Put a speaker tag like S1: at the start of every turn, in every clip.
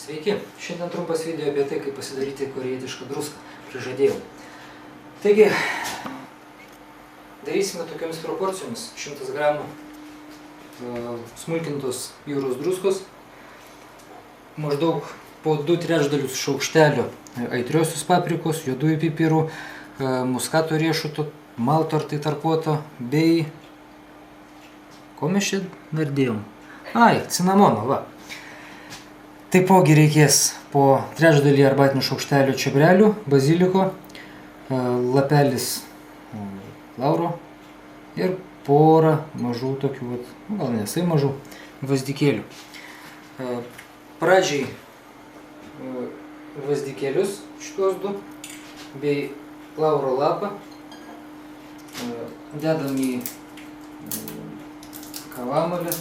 S1: Sveiki, šiandien trumpas video apie tai, kaip pasidaryti korėjietišką druską. Prižadėjau. Taigi, darysime tokiamis proporcijomis. 100 gramų smulkintos jūros druskos, maždaug po 2/3 šaukštelio aitriosios paprikos, juodųjų pipirų, muskato riešuto, malto ar tai tarkuoto, bei... Ko mes čia dar dėjom? Cinamono, va. Taipogi reikės po 1/3 arbatinių šaukštelių čiobrelių, baziliko, lapelis lauro ir porą mažų tokių, gal nesai mažų, gvazdikėlių. Pradžiai gvazdikėlius šitos du bei lauro lapą dedam į kavamalę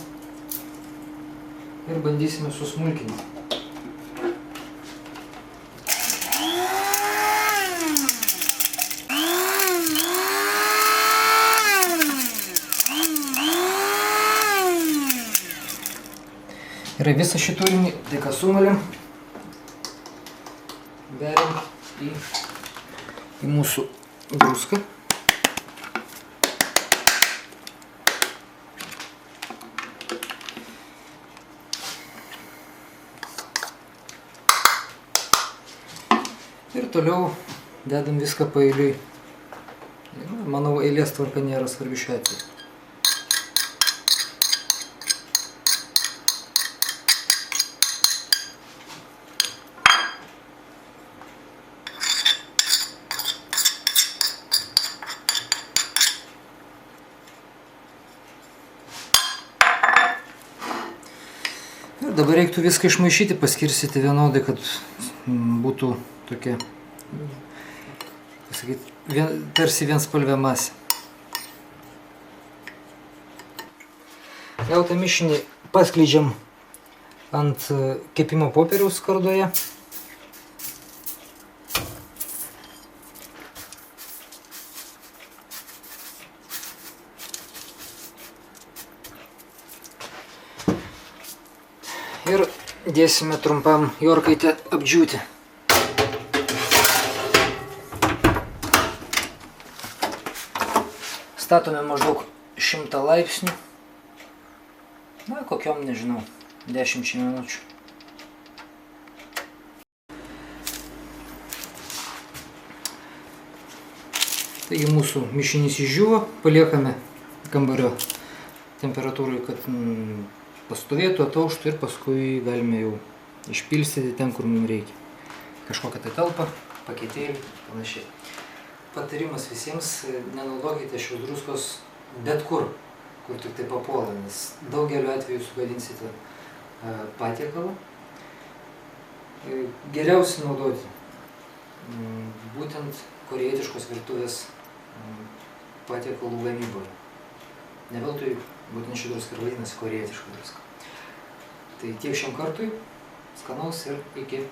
S1: ir bandysime susmulkinti. Ir visą šį turinį tik sumalėm, beriam į mūsų druską. Ir toliau dedam viską paeiliui. Manau, eilės tvarka nėra svarbi šiuo atveju. Ir dabar reiktų viską išmaišyti, paskirstyti vienodai, kad būtų tokia, pasakyti, tarsi vienspalvė masė. Gautą mišinį paskleidžiam ant kepimo popieriaus skardoje. Ir dėsime trumpam į orkaitę apdžiūti. Statome maždaug 100 laipsnių. Kokiom, nežinau, 10 minučių. Taigi mūsų mišinys išdžiūvo, paliekame kambario temperatūrai, kad pastovėtų, atauštų ir paskui galime jau išpilstyti ten, kur mums reikia. Kažkokią tai talpą, paketėlį, panašiai. Patarimas visiems, nenaudokite šios druskos bet kur tik tai papuola, nes daugeliu atveju sugadinsite patiekalą. Geriausia naudoti būtent korėjietiškos virtuvės patiekalų gamyboje. Ne veltui būtent ši druska ir vadinasi korėjietiška druska. Tai tiek šiam kartui, skanaus ir iki.